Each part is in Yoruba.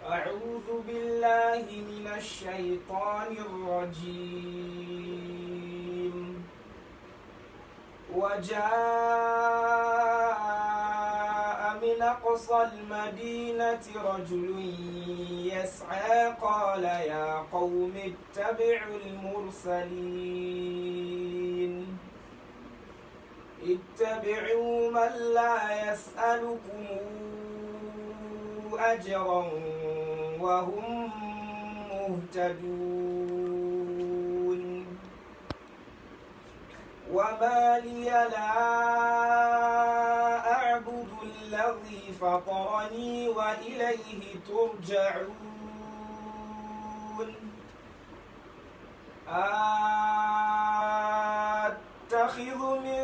أعوذ بالله من الشيطان الرجيم. وجاء من أقصى المدينة رجل يسعى قال يا قوم اتبعوا المرسلين اتبعوا من لا يسألكم أجرا وهم مهتدون. وما لي لا أعبد الذي فطرني وإليه ترجعون. أتخذ من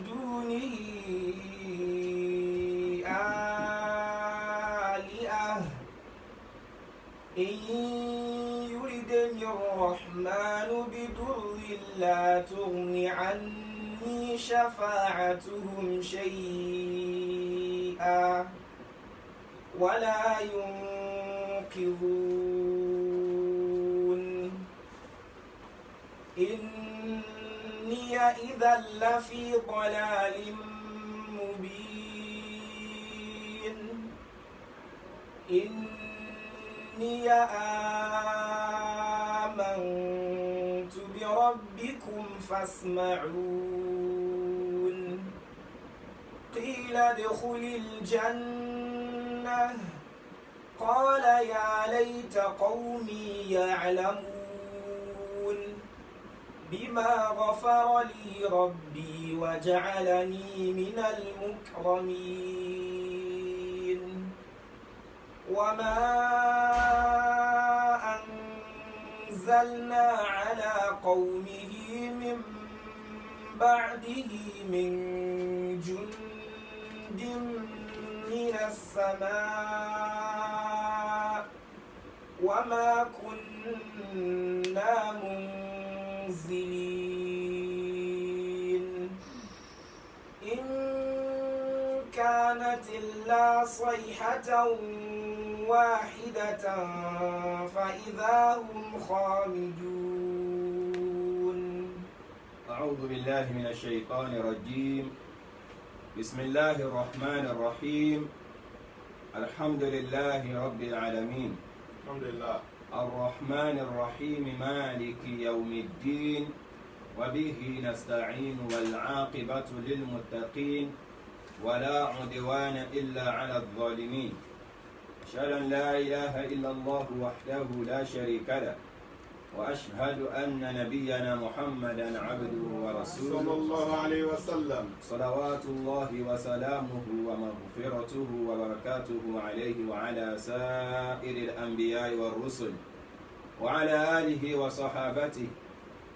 دونه آلهة إن يردني الرحمن بضر لا تغن عني شفاعتهم شيئا ولا ينقذون. إني إذا لفي ضلال مبين. إني آمنت بربكم فاسمعون. قيل ادخل الجنة قال يا ليت قومي يعلمون بما غفر لي ربي وجعلني من المكرمين. وما أنزلنا على قومه من بعده من جند من السماء وما كنا منزلين. إن كانت إلا صيحة واحدة فإذا هم خامدون. أعوذ بالله من الشيطان الرجيم. بسم الله الرحمن الرحيم. الحمد لله رب العالمين. الحمد لله. الرحمن الرحيم مالك يوم الدين وبه نستعين والعاقبة للمتقين ولا عدوان إلا على الظالمين. أشهد أن لا إله إلا الله وحده لا شريك له وأشهد أن نبينا محمدا عبده ورسوله صلى الله عليه وسلم. صلوات الله وسلامه ومغفرته وبركاته عليه وعلى سائر الأنبياء والرسل وعلى آله وصحابته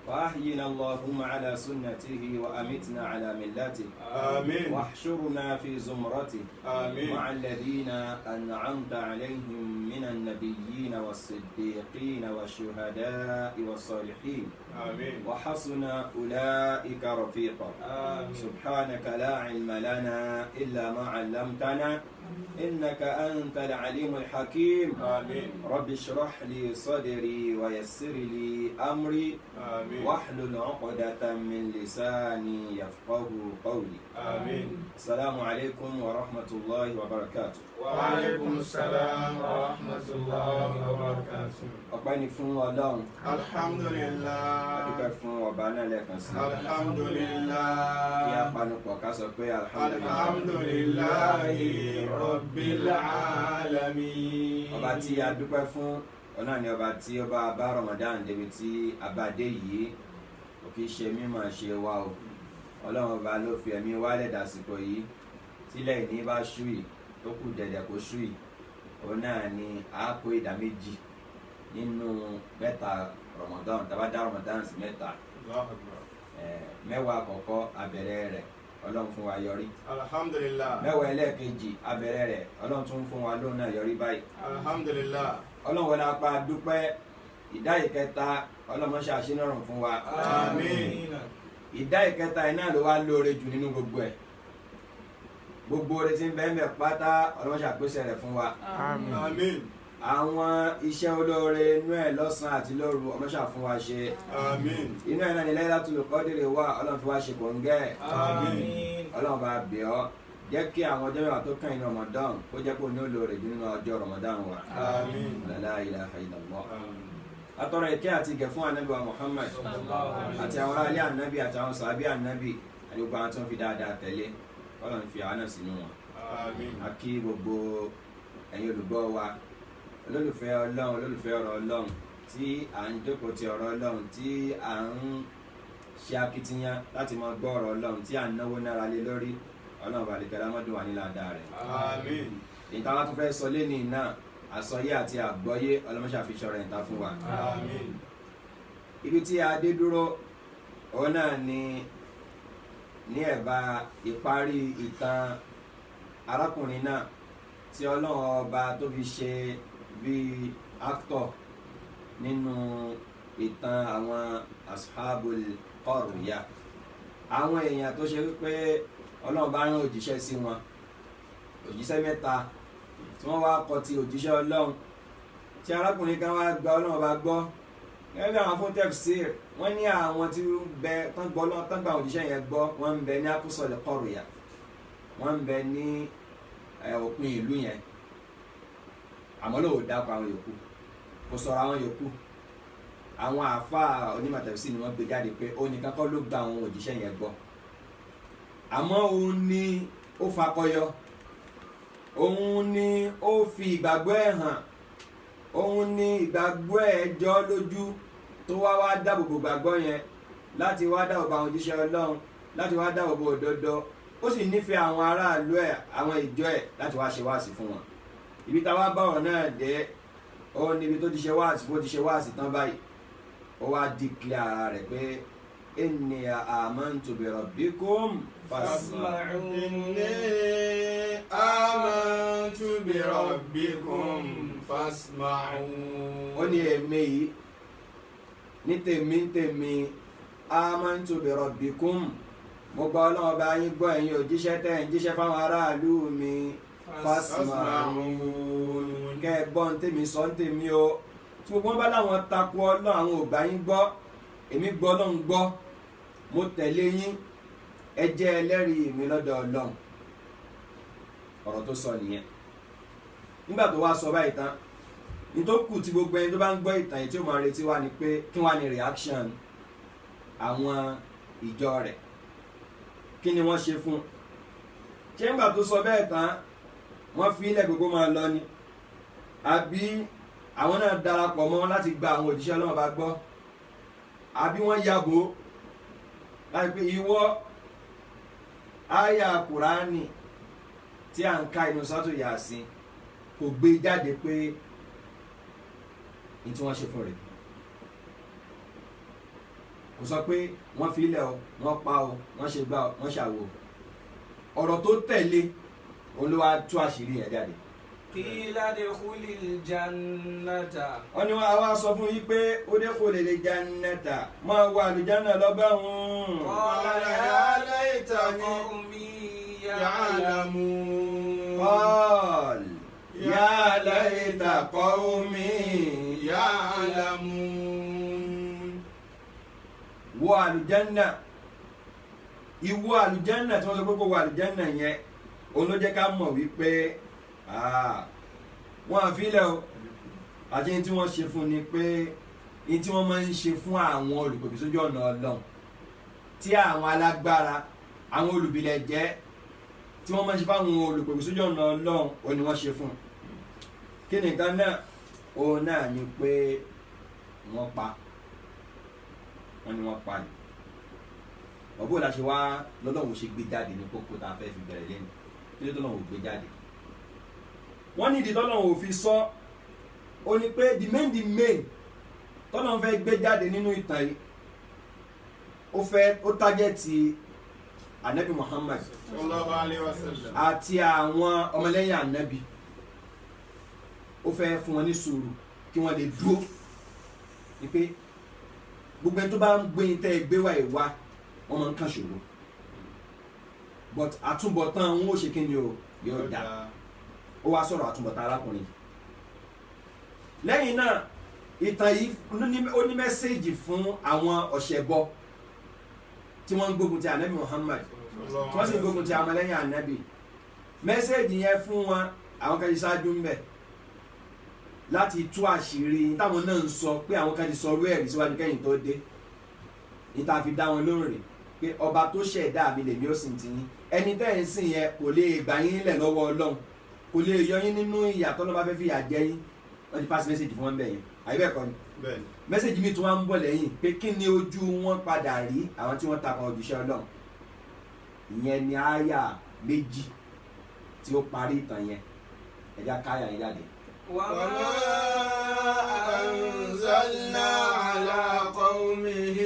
وأحينا اللهم على سنته وأمتنا على ملته آمين. واحشرنا في زمرته آمين. مع الذين أنعمت عليهم من النبيين والصديقين والشهداء والصالحين آمين. وحسن أولئك رفيقا. آمين. سبحانك لا علم لنا إلا ما علمتنا إنك أنت العليم الحكيم. آمين. رب اشرح لي صدري ويسر لي أمري آمين. واحلل عقدة من لساني يفقه قولي. آمين. السلام عليكم ورحمة الله وبركاته. وعليكم السلام ورحمة الله وبركاته. ọpẹ́ ni fún Ọlọ́run. الحمد a لله. dúpẹ́ fún ọba náà lẹ́ẹ̀kan sí. الحمد kí a لله. panupọ̀ ká sọ pé الحمد لله رب العالمين. ọba tí a dúpẹ́ fún ọ̀nà ni ọba tí ó bá bá Ramadan débi tí a bá dé yìí kò kí ṣe mímọ̀ ṣe wá o. Ọlọ́run ọba ló fi ẹ̀mí wálẹ̀ dàsìkò yìí tílẹ̀ ìní bá ṣú yìí tó kù dẹ̀dẹ̀ kó ṣú yìí òun náà ni a kó ìdá méjì nínú mẹ́ta Ramadan tá bá dá Ramadan sí mẹ́ta. الله أكبر. Mẹ́wàá àkọ́kọ́ abẹ̀rẹ̀ rẹ̀ Ọlọ́run fún wa yọrí. الحمد لله. Mẹ́wàá ẹlẹ́ẹ̀kejì abẹ̀rẹ̀ rẹ̀ Ọlọ́run tún fún wa lóun náà yọrí báyìí. الحمد لله. Ọlọ́run wọlé apá dúpẹ́ ìdá ìkẹta Ọlọ́run ṣe àṣínàrùn fún wa. Àmín. Ìdá ìkẹta iná ló wá lóore jù nínú gbogbo ẹ̀. gbogbo oore tí ń bẹ ńbẹ̀ pátá ọlọ́run ṣàpèsè rẹ̀ fún wa Àmín. àwọn iṣẹ́ olóore inú ẹ̀ lọ́sàn-án àti lóru ọlọ́run ṣà fún wa ṣe Àmín. inú ẹ̀ náà ni Laylatul Qadr wà ọlọ́run fi wá ṣe kòńgẹ́ Àmín. ọlọ́run bá bẹ̀ ọ́ jẹ́ kí àwọn ọjọ́ mẹ́wàá tó kàn ní Ramadan kó jẹ́ kó ní olóore jù nínú ọjọ́ Ramadan wa Àmín. la ilaha illallah Àmín. atọ́rọ ìkẹ́ àti ìgẹ̀ fún ànábì wa Muhammad àti àwọn aráalé ànábì àti àwọn sàábí ànábì àti gbogbo àwọn tí wọ́n fi dáadáa tẹ̀lé ọlọ́run fi àwọn náà sínú wọn. Àmín. a kí gbogbo ẹ̀yin olùgbọ́ wa olólùfẹ́ ọlọ́run olólùfẹ́ ọ̀rọ̀ ọlọ́run tí à ń jókòó ti ọ̀rọ̀ ọlọ́run tí à ń ṣe akitiyan láti máa gbọ́ ọ̀rọ̀ ọlọ́run tí à ń náwó nára lé lórí ọlọ́run balẹ̀kẹ́ lámọ́dún wà nílá dáa rẹ̀. Àmín. ìta wa tún fẹ́ sọ lẹ́ni náà àsọyé àti àgbọ́yé ọlọ́mọṣàfihàn rẹ̀ ń ta fún wa. Àmín. ibi tí a dé dúró òun náà ni ní ẹ̀bá ìparí ìtàn arákùnrin náà tí ọlọ́run ọba tó fi ṣe bíi actor nínú ìtàn àwọn ashabul qarya àwọn èèyàn tó ṣe wípé ọlọ́run bá rán òjíṣẹ́ sí wọn òjíṣẹ́ mẹ́ta tí wọ́n wá kọ ti òjíṣẹ́ ọlọ́run tí arákùnrin kan wá gba ọlọ́run bá gbọ́ gẹ́gẹ́ bí àwọn fún tafsir wọ́n ní àwọn tí ń bẹ tán gbọ́ lọ́wọ́ tán gba òjíṣẹ́ yẹn gbọ́ wọ́n ń bẹ ní aqsal qarya wọ́n ń bẹ ní òpin ìlú yẹn àmọ́ lóò dákọ̀ àwọn yòókù kò sọ̀rọ̀ àwọn yòókù àwọn àáfàá onímọ̀ tafsir ni wọ́n gbé jáde pé ó nìkan kọ́ ló gba àwọn òjíṣẹ́ yẹn gbọ́ àmọ́ òun ni ó fakọyọ òun ni ó fi ìgbàgbọ́ ẹ̀ hàn òun ni ìgbàgbọ́ ẹ̀ jọ lójú tó wá dáàbòbò gbàgbọ́ yẹn láti wá dáàbòbò àwọn òjíṣẹ́ ọlọ́run láti wá dáàbòbò òdodo ó sì nífẹ̀ẹ́ àwọn aráàlú ẹ̀ àwọn ìjọ ẹ̀ láti wá ṣe wáàsí fún wọn ibi táwa bá ọ̀rọ̀ náà dé ó níbi tó ti ṣe wáàsí bó ti ṣe wáàsí tán báyìí ó wá declare ara rẹ̀ pé inni amantu bi rabbikum fasma'un. Inni amantu bi rabbikum fasma'un. ó ní èmi yìí ní tèmi amantu bi rabbikum mo gba ọlọ́run bá yín gbọ́ ẹ̀yin òjíṣẹ́ tẹ́ ń jíṣẹ́ fáwọn aráàlú mi fasma'un kẹ́ ẹ gbọ́ ń tèmi sọ ń tèmi o tí gbogbo wọn bá láwọn takò ọlọ́run àwọn ò gbà yín gbọ́ èmi gbọ́ ọlọ́run gbọ́ mo tẹ̀lé yín ẹ jẹ́ ẹlẹ́rìí mi lọ́dọ̀ ọlọ́run ọ̀rọ̀ tó sọ nìyẹn nígbà tó wá sọ báyìí tán nítòkù tí gbogbo ẹni tó bá ń gbọ́ ìtàn yìí tí ó máa retí wá ni pé kí wá ní reaction àwọn ìjọ rẹ̀ kí ni wọ́n ṣe fún ṣé nígbà tó sọ bẹ́ẹ̀ tán wọ́n fi ilẹ̀ gbogbo máa lọ ni àbí àwọn náà darapọ̀ mọ́ láti gba àwọn òjíṣẹ́ Ọlọ́run bá gbọ́ àbí wọ́n yàgò láti pé ìwọ àyà Kùránì tí à ń ka inú sátò Yásìn kò gbé jáde pé ní tí wọ́n ṣe fún rẹ̀ kò sọ pé wọ́n fi ilẹ̀ o wọ́n pa o wọ́n ṣe gbá o wọ́n ṣàwò ọ̀rọ̀ tó tẹ̀lé òun ló wá tú àṣírí yẹn jáde. Qila dukhulil jannata. wọ́n ní wọ́n á wá sọ fún yín pé udkhulil jannata máa wọ àlùjánnà lọ́gbà wọn. Qala ya laytani ya'lamun. Qal ya layta qawmi ya'lamun. wọ àlùjánnà ìwọ àlùjánnà tí wọ́n sọ pé kó wọ àlùjánnà yẹn òun ló jẹ́ ká mọ̀ wípé wọ́n àfilẹ̀ o àti ní tí wọ́n ṣe fún ni pé ní tí wọ́n máa ń ṣe fún àwọn olùpèpè sójú ọ̀nà Ọlọ́run tí àwọn alágbára àwọn olùbílẹ̀ jẹ́ tí wọ́n máa ń ṣe fún àwọn olùpèpè sójú ọ̀nà Ọlọ́run òun ni wọ́n ṣe fún kí ni nǹkan náà òun náà ni pé wọ́n pa wọ́n ní wọ́n pa ni ọ̀bọ̀ la ṣe wá lọ́lọ́run ṣe gbé jáde ní kókó tá a fẹ́ fi bẹ̀rẹ̀ lẹ́nu kí ló tọ́lọ́run ò gbé jáde wọ́n ní ìdí tọ́lọ́run ò fi sọ ó ní pé the main tọ́lọ́run fẹ́ gbé jáde nínú ìtàn yìí ó tágẹ́ẹ̀tì anabi Muhammad Sallallahu alaihi wasallam. àti àwọn ọmọlẹ́yìn anabi ó fẹ́ fún wọn ní sùúrù kí wọ́n lè dúró ní pé gbogbo ẹni tó bá ń gbé tẹ́ ẹ gbé wá ìwá wọ́n máa ń kàn ṣòro but àtúbọ̀tán wọn ó ṣe kí ni o yóò dá ó wá sọ̀rọ̀ àtúbọ̀tán arákùnrin lẹ́yìn náà ìtàn yìí ó ní mẹ́sẹ̀gì fún àwọn ọ̀ṣẹ̀bọ tí wọ́n ń gbógun ti ànábì Muhammad tí wọ́n sì ń gbógun ti àwọn lẹ́yìn ànábì mẹ́sẹ̀gì yẹn fún wọn àwọn kan ti ṣáájú ń bẹ̀ láti tú àṣírí táwọn náà ń sọ pé àwọn kan ti sọ orú ẹ̀rí síwájú kẹ́yìn tó dé níta fi dá wọn lóhùn rè pé ọba tó ṣẹ̀dá mi lèmi ó sì ti yín ẹni tẹ́ ẹ̀ ń sìn yẹn kò lè gbà yín lẹ̀ lọ́wọ́ Ọlọ́run kò lè yọ yín nínú ìyà tọ́lọ́ bá fẹ́ fi ìyà jẹ yín wọ́n ti pass message fún wọn bẹ̀ yẹn àyè bẹ́ẹ̀ kọ́ ni message mi tún wá ń bọ̀ lẹ́yìn pé kí ni ojú wọn padà rí àwọn tí wọ́n takò òjíṣẹ́ Ọlọ́run ìyẹn ni àyà méjì tí ó parí ìtàn yẹn ẹ̀já káyà yẹn jáde. وما أنزلنا على قومه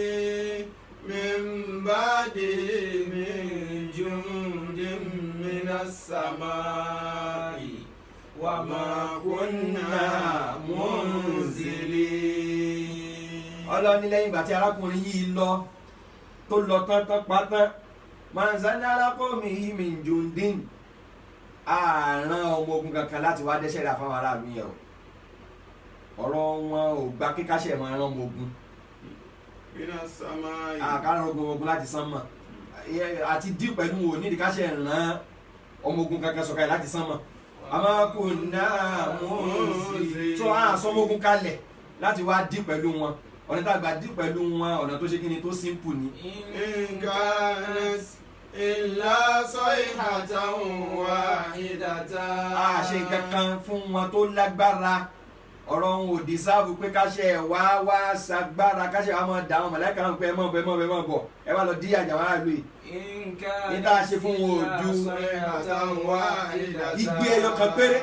من بعده من جند من السماء وما كنا منزلين. Ọlọ́run ní lẹ́yìn ìgbà tí arákùnrin yìí lọ tó lọ tán pátán ما أنزلنا على قومه من جند àrán ọmọ ogun kankan láti wá dẹ́ṣẹ̀ rà fáwọn aráàlú yẹn o ọ̀rọ̀ wọn ò gba kíkáṣẹ̀ máa rán ọmọ ogun àkàrà ogun láti sánmọ̀ àti dí pẹ̀lú wò ní ìdíkáṣẹ̀ rán ọmọ ogun kankan sọ̀kalẹ̀ láti sánmọ̀ àmọ́ kò náà mú sí tó àsọmọ ogun kalẹ̀ láti wá dí pẹ̀lú wọn ọ̀nà tá a gbà dí pẹ̀lú wọn ọ̀nà tó ṣe kí ni tó simple ni. Ìlà sayhatan wahidatan. A ṣe kankan fún wọn tó lágbára ọ̀rọ̀ òun ò dìsáàbù pé káṣẹ wá ṣàgbára káṣẹ wá máa dà wọn mọ̀lẹ́kà náà pé ẹ mọ̀ bọ̀ ẹ wá lọ dí àjà wàrà lóye. Níta ṣe fún wọn ò ju igbe ẹyọ kan péré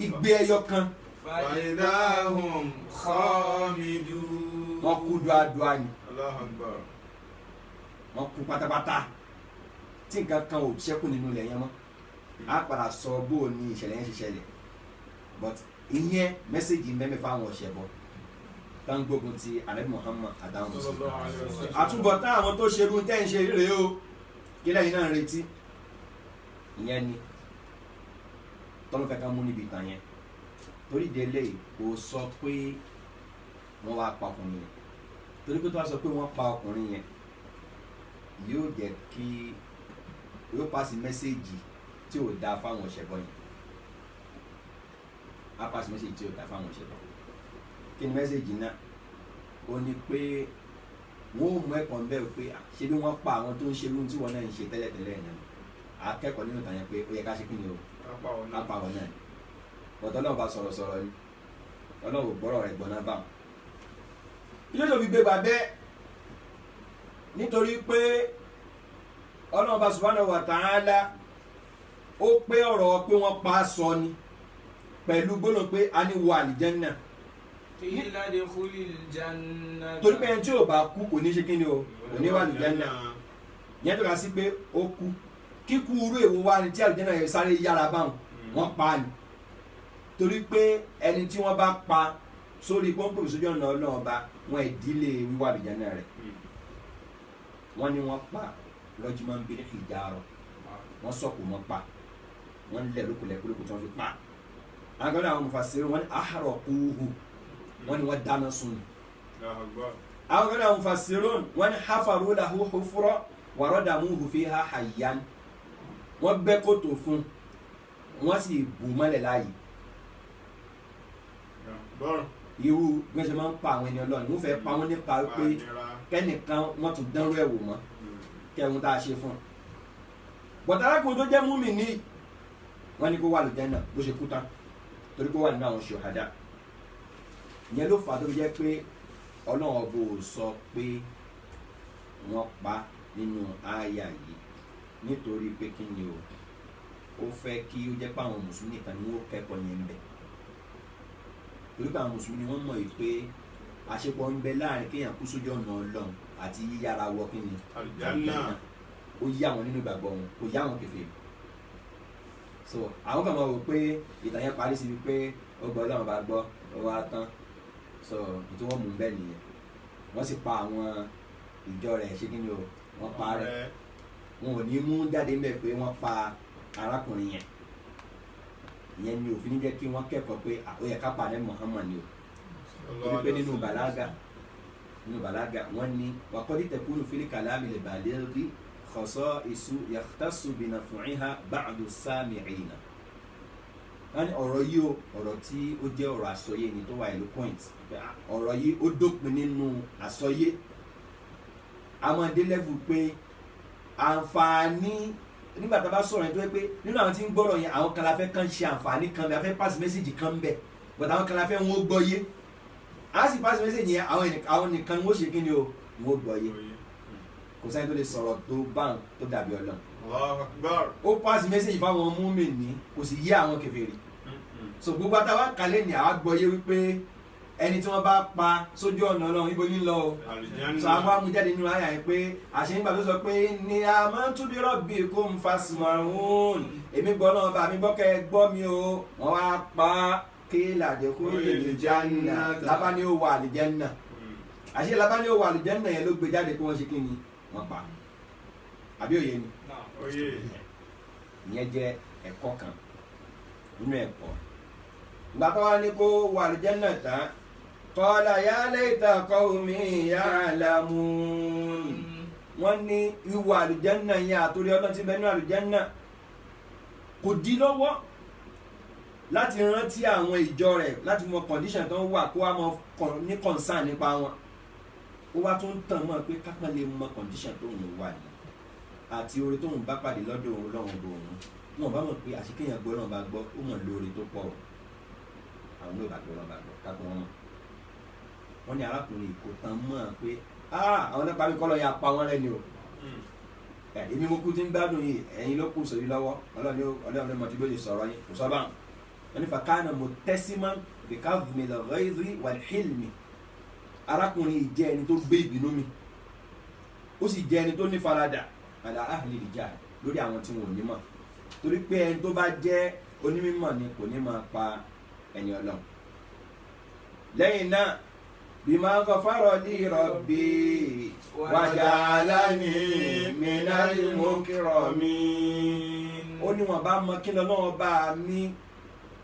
igbe ẹyọ kan. Fa'idahum khamidun. Wọ́n kú duadua ni wọ́n kú pátápátá tí nǹkan kan ò ṣẹ́kù nínú ilẹ̀ yẹn mọ́ á padà sọ bó o ní ìṣẹ̀lẹ̀ yẹn ṣe ṣẹlẹ̀ but ìyẹn mẹ́sẹ̀gì mẹ́mẹ́ fáwọn ọ̀ṣẹ̀bọ tó ń gbógun ti ànábì Muhammad àtàwọn mùsùlùmí àtúbọ̀tán àwọn tó ṣerú tẹ́ ń ṣe rèé o kí lẹ́yìn náà retí ìyẹn ni tọ́lọ́ fẹ́ ká mú níbi ìtàn yẹn torí délé kò sọ pé wọ́n wá pa ọkùnrin yẹn torí pé tó wá sọ pé wọ́n pa ọkùnrin yẹn yóò jẹ́ kí yóò pàṣẹ mẹ́sẹ̀gì tí ò dáa fáwọn ọ̀ṣẹ̀bọ yẹn á pàṣẹ mẹ́sẹ̀gì tí ò dáa fáwọn ọ̀ṣẹ̀bọ kí ni mẹ́sẹ̀gì náà ó ní pé wọ́n ò mú ẹ̀kọ́ bẹ́ẹ̀ pé ṣé bí wọ́n pa àwọn tó ń ṣerú tí wọ́n náà ń ṣe tẹ́lẹ̀tẹ́lẹ̀ náà akẹ́kọ̀ọ́ nínú ìtàn yẹn pé ó yẹ ká ṣe kí ni o ká pa wọn náà bọ̀dọ̀ náà bá sọ̀rọ̀ ni ọlọ́run ò gbọ́rọ̀ rẹ̀ gbọ́ná bá wọn. ilé tó fi gbé bàbẹ́ nítorí pé ọlọ́run subhanahu wa ta'ala ó pé ọ̀rọ̀ pé wọ́n pa á sọ ni pẹ̀lú gbólóhùn pé a ní wọ àlìjẹ́nnà torí pé ẹni tí ò bá kú kò ní ṣe kí ni o kò ní wọ àlìjẹ́nnà yẹn tó ká sí pé ó kú kíkú irú èwo wá ni tí àlìjẹ́nnà yẹn sáré yára báwọn wọ́n pa á ni torí pé ẹni tí wọ́n bá pa sórí pọ́ńpù ìsójú ọ̀nà ọlọ́run ọba wọn ìdílé wíwá àlìjẹ́nnà rẹ̀ wọ́n ní wọ́n pa lọ́júmọ́ ń bèrè ìjárọ̀ wọ́n sọ̀kò wọ́n pa wọ́n lẹ̀ lókòlẹ́kòlókò tí wọ́n fi pa àgbẹ̀dẹ àwọn mufassirin wọ́n ní ahraquhu wọ́n ní wọ́n dáná sun ni àgbẹ̀dẹ àwọn mufassirin wọ́n ní hafaru lahu hufra wa radamuhu fiha hayyan wọ́n gbẹ́ kòtò fún wọ́n sì bù mọ́lẹ̀ láàyè irú bí wọ́n ṣe máa ń pa àwọn ẹni ọlọ́run wọ́n fẹ́ pa wọ́n nípa pé kẹ́nìkan wọ́n tún dánrú ẹ̀ wò mọ́ kẹ́hún tá a ṣe fún un. bọ̀tàlákùn tó jẹ́ múmi ní wọ́n ní kó wà lójẹ́ náà bó ṣe kú tán torí kó wà nínú àwọn ṣùhádà ìyẹn ló fà á tó fi jẹ́ pé ọlọ́run ọbọ̀ ò sọ pé wọ́n pa nínú àyà yìí nítorí pé kí ni o ó fẹ́ kí ó jẹ́ pé àwọn mùsùlùmí nìkan ni wọ́n kẹ́kọ̀ọ́ yẹn ń bẹ̀ torí pé àwọn mùsùlùmí ni wọ́n mọ̀ yìí pé àṣepọ̀ ń bẹ láàrin kéèyàn kú sójú ọ̀nà ọlọ́run àti yíyára wọ kí ni àlùjánnà ó yí àwọn nínú ìgbàgbọ́ wọn kò yá àwọn kèfèrí so àwọn kan máa wò pé ìtàn yẹn parí síbi pé ó gbọ́ ọlọ́run bá gbọ́ ó wá tán so ètò wọn mú bẹ́ẹ̀ nìyẹn wọ́n sì pa àwọn ìjọ rẹ̀ ṣé kí ni o wọ́n pa rẹ̀ wọn ò ní mú jáde ń bẹ̀ pé wọ́n pa arákùnrin yẹn ìyẹn ni òfin jẹ́ kí wọ́n kẹ́kọ̀ọ́ pé ó yẹ ká pa ní Muhammad ni o torí pé nínú bàlágà wọ́n ní wàkọ́dí tẹ̀kúnù fílí kàlámì lè bàlẹ́ rí xọ́sọ́ ìṣú yàtọ̀sù bìnà fún ìhà báàdù sáàmì ìrìnà wọ́n ní ọ̀rọ̀ yìí o ọ̀rọ̀ tí ó jẹ́ ọ̀rọ̀ àsọyé ni tó wà eloquent ọ̀rọ̀ yìí ó dópin nínú àsọyé amọ̀dé lẹ́bù pé àǹfààní nígbà tá a bá sọ̀rọ̀ yẹn tó yẹ pé nínú àwọn tí ń gbọ́rọ̀ yẹn àwọn kan la fẹ́ kàn ṣe àǹfààní kan bẹ́ẹ̀ a fẹ́ pass message kan bẹ́ẹ̀ but àwọn kan la fẹ́ wọ́n gbọ́ yé a sì pass message yẹn àwọn nìkan wọ́n ṣe kí ni o wọ́n gbọ́ yé kò sáyẹn tó lè sọ̀rọ̀ tó báwọn tó dàbí Ọlọ́run ó pass message fáwọn mùmínì kò sì yé àwọn kèfèrí so gbogbo àtàwọn kalẹ̀ ni àwa gbọ́ yé wípé ẹni tí wọ́n bá pa sójú ọ̀nà Ọlọ́run ibo ní lọ o so àwọn amújáde nínú àyà yẹn pé àṣeyìnbá tó sọ pé ní amantu bi rabbikum fasma'un èmi gbọ́ náà bá mi gbọ́ kẹ́ ẹ gbọ́ mi o wọ́n wá pa kí làdẹ̀kùn janna lábá ní ó wà àlìjẹ́nà àṣẹ lábá ní ó wà àlìjẹ́nà yẹn ló gbé jáde pé wọ́n ṣe kí ni wọ́n pa àbí òye ni ìyẹn jẹ́ ẹ̀kọ́ kan nínú ẹ̀kọ́ ìgbà tó wá ní kó wà àlìjẹ́nà tán qala ya layta qawmi ya'lamun wọ́n ní ìwà àlùjánnà yẹn àtòrí ọlọ́run tí bẹ́ẹ̀ ní àlùjánnà kò dí lọ́wọ́ láti rántí àwọn ìjọ rẹ̀ láti mọ condition tó ń wà kó wá mọ ní concern nípa wọn ó wá tún tàn mọ́ pé kápẹ́ lè mọ condition tó ń wà ní àti orí tó ń bá pàdé lọ́dọ̀ òun lọ́wọ́ bò òun wọn bá mọ̀ pé àṣìkéyàn gbọ́ náà bá gbọ́ ó mọ̀ lórí tó pọ̀ àwọn ló bá gbọ́ náà bá gbọ́ kápẹ́ wọn mọ̀ wọ́n ní arákùnrin kò tán mọ́ pé àwọn náà pàmí kọ́ lọ ya pa wọ́n lẹ́ni o èmi mo kú tí ń gbádùn yìí ẹ̀yin ló kù sórí lọ́wọ́ ọlọ́run ní mọ̀tí bí ó lè sọ̀rọ̀ yín kò sọ́ bá wọn ní fakana muttasiman bi kadhmil ghayzi wal hilmi arákùnrin yìí jẹ́ ẹni tó gbé ìbínú mi ó sì jẹ́ ẹni tó ní faradà ala ahli rijal lórí àwọn tí wọn ò ní mọ̀ torí pé ẹni tó bá jẹ́ onímọ̀ ni kò ní máa pa ẹni ọlọ́run lẹ́yìn náà bima ghafara li rabbi waja'alani minal mukramin ó ní wọn bá mọ kí lọ́wọ́ bá mi